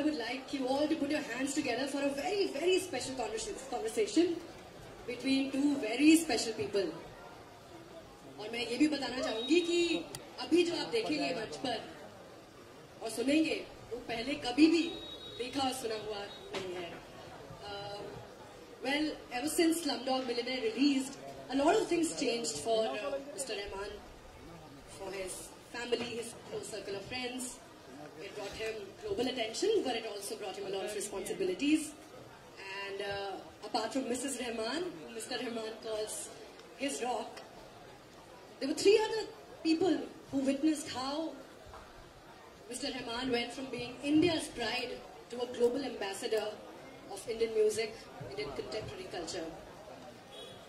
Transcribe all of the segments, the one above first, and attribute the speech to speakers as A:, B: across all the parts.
A: would like you all to put your hands together for a very, very special conversation between two very special people. और मैं ये भी बताना चाहूँगी कि अभी जो आप देखेंगे मंच पर और सुनेंगे वो पहले कभी भी देखा और सुना हुआ नहीं है. Well, ever since Slumdog Millionaire released, a lot of things changed for Mr. Rahman, for his family, his close circle of friends. It brought him global attention, but it also brought him a lot of responsibilities. And apart from Mrs. Rahman, who Mr. Rahman calls his rock, there were three other people who witnessed how Mr. Rahman went from being India's pride to a global ambassador of Indian music, Indian contemporary culture.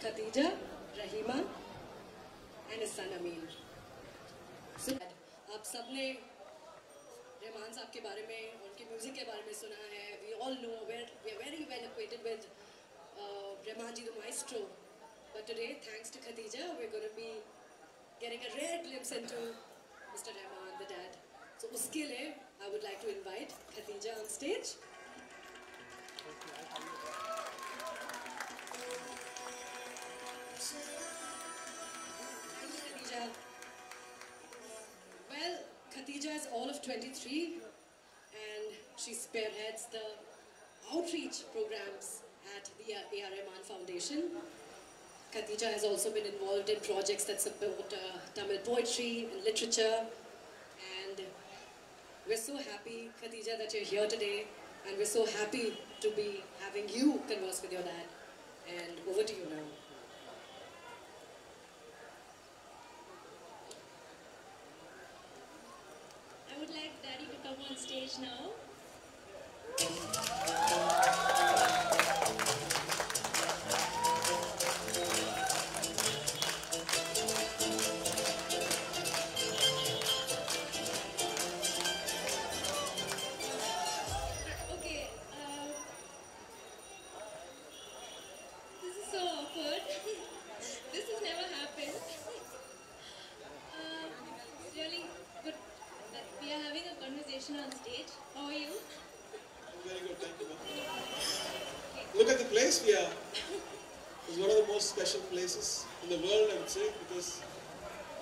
A: Khadija, Rahima, and his son Amin. So, आप सबने रहमान साहब के बारे में, उनके music के बारे में सुना है. We all know, we are very well acquainted with Rahman ji the maestro. But today, thanks to Khadija, we're going to be getting a rare glimpse into Mr. Rahman, the dad. So, uske liye, I would like to invite Khadija on stage. Thank you, Khadija. Well, Khadija is all of 23 and she spearheads the outreach programs at the A.R. Rahman Foundation. Khadija has also been involved in projects that support Tamil poetry and literature, and we're so happy, Khadija, that you're here today, and we're so happy to be having you converse with your dad. And over to you now.
B: I would like Daddy to come on stage now. Okay, this is so awkward. This has never happened. It's really good that we are having a conversation on stage. How are you?
C: Very good, thank you, ma'am. Look at the place we are. It's one of the most special places in the world, I would say, because,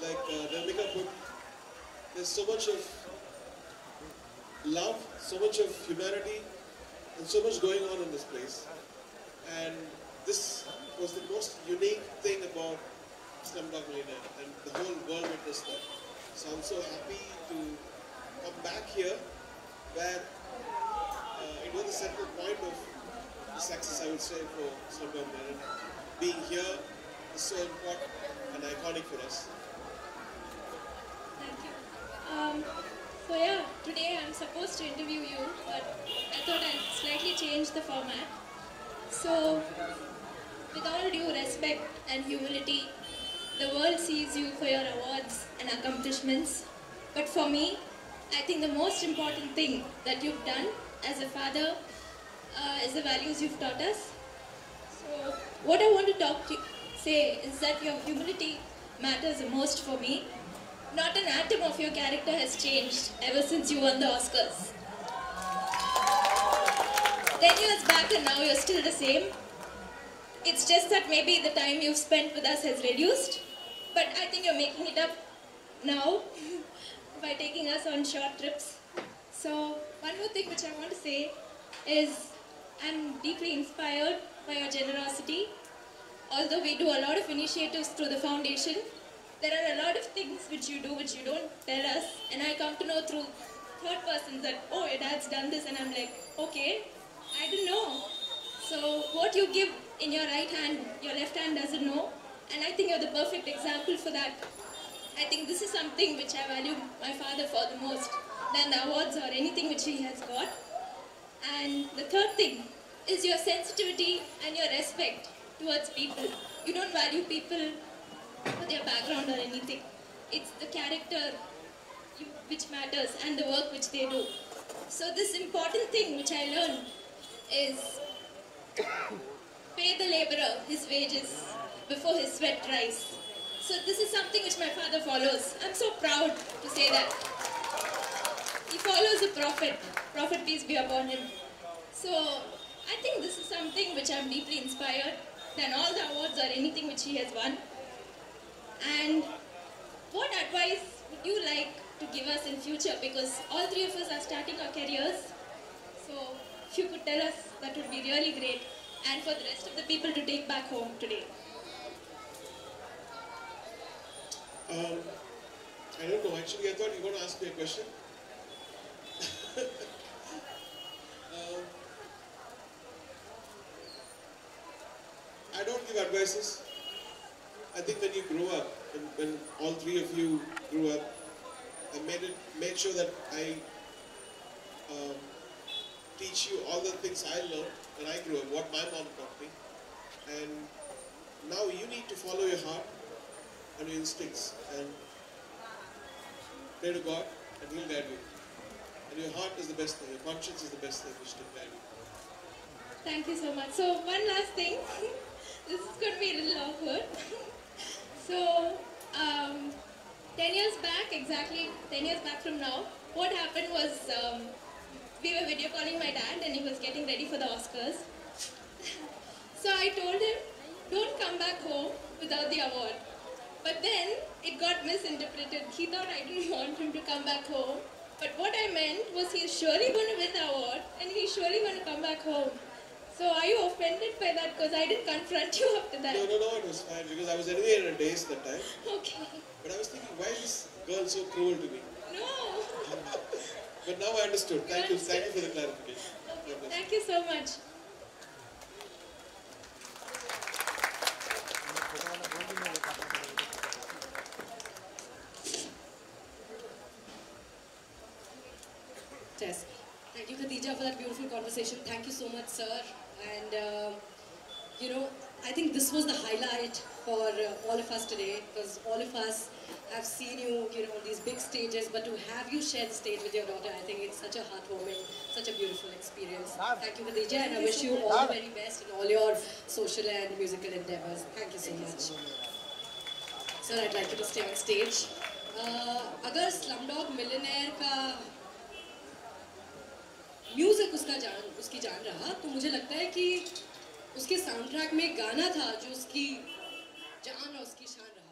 C: like Ramika put, there's so much of love, so much of humanity, and so much going on in this place. And this was the most unique thing about Slumdog Millionaire, and the whole world witnessed that. So I'm so happy to come back here, where it was the central point of the success, I would say, for Slumdog Millionaire. Being here is so important and iconic for us.
B: Thank you. So yeah, today I'm supposed to interview you, but I thought I'd slightly change the format. So, with all due respect and humility, the world sees you for your awards and accomplishments. But for me, I think the most important thing that you've done as a father is the values you've taught us. So, what I want to say is that your humility matters the most for me. Not an atom of your character has changed ever since you won the Oscars. 10 years back and now you're still the same. It's just that maybe the time you've spent with us has reduced, but I think you're making it up now by taking us on short trips. So one more thing which I want to say is I'm deeply inspired by your generosity. Although we do a lot of initiatives through the foundation, there are a lot of things which you do which you don't tell us, and I come to know through third persons that, oh, your dad's done this, and I'm like, okay, I didn't know. So what you give in your right hand, your left hand doesn't know, and I think you're the perfect example for that. I think this is something which I value my father for the most than the awards or anything which he has got. And the third thing is your sensitivity and your respect towards people. You don't value people for their background or anything. It's the character which matters and the work which they do. So this important thing which I learned is pay the laborer his wages before his sweat dries. So this is something which my father follows. I'm so proud to say that. He follows the prophet. Prophet peace be upon him. So I think this is something which I'm deeply inspired than all the awards or anything which he has won. And what advice would you like to give us in future? Because all three of us are starting our careers. So if you could tell us, that would be really great. And for the rest of the people to take back home today.
C: I don't know. Actually, I thought you were going to ask me a question. I don't give advices. I think when you grow up, when all three of you grew up, I made sure that I teach you all the things I learned when I grew up, what my mom taught me. And now you need to follow your heart and your instincts and pray to God and He'll guide you. And your heart is the best thing, your conscience is the best thing which can guide you.
B: Thank you so much. So one last thing. This is going to be a little awkward. So 10 years back, exactly 10 years back from now, what happened was we were video calling my dad and he was getting ready for the Oscars. So I told him, don't come back home without the award. But then it got misinterpreted. He thought I didn't want him to come back home. But what I meant was he's surely going to win the award and he's surely going to come back home. So are you offended by that? Because I didn't confront you after that.
C: No, it was fine because I was anyway in a daze that time.
B: Okay.
C: But I was thinking, why is this girl so cruel to me?
B: No.
C: But now I understood. Thank you for the clarification.
B: Okay. Thank you so much.
A: Yes. Thank you, Khadija, for that beautiful conversation. Thank you so much, sir. And, I think this was the highlight for all of us today, because all of us have seen you, on these big stages, but to have you share the stage with your daughter, I think it's such a heartwarming, such a beautiful experience. Thank you, Khadija, and I wish you all the very best in all your social and musical endeavors. Thank you so much. Sir, I'd like you to stay on stage. अगर Slumdog Millionaire का music उसकी जान रहा, तो मुझे लगता है कि उसके साउंड ट्रैक में गाना था जो उसकी जान और उसकी शान रहा।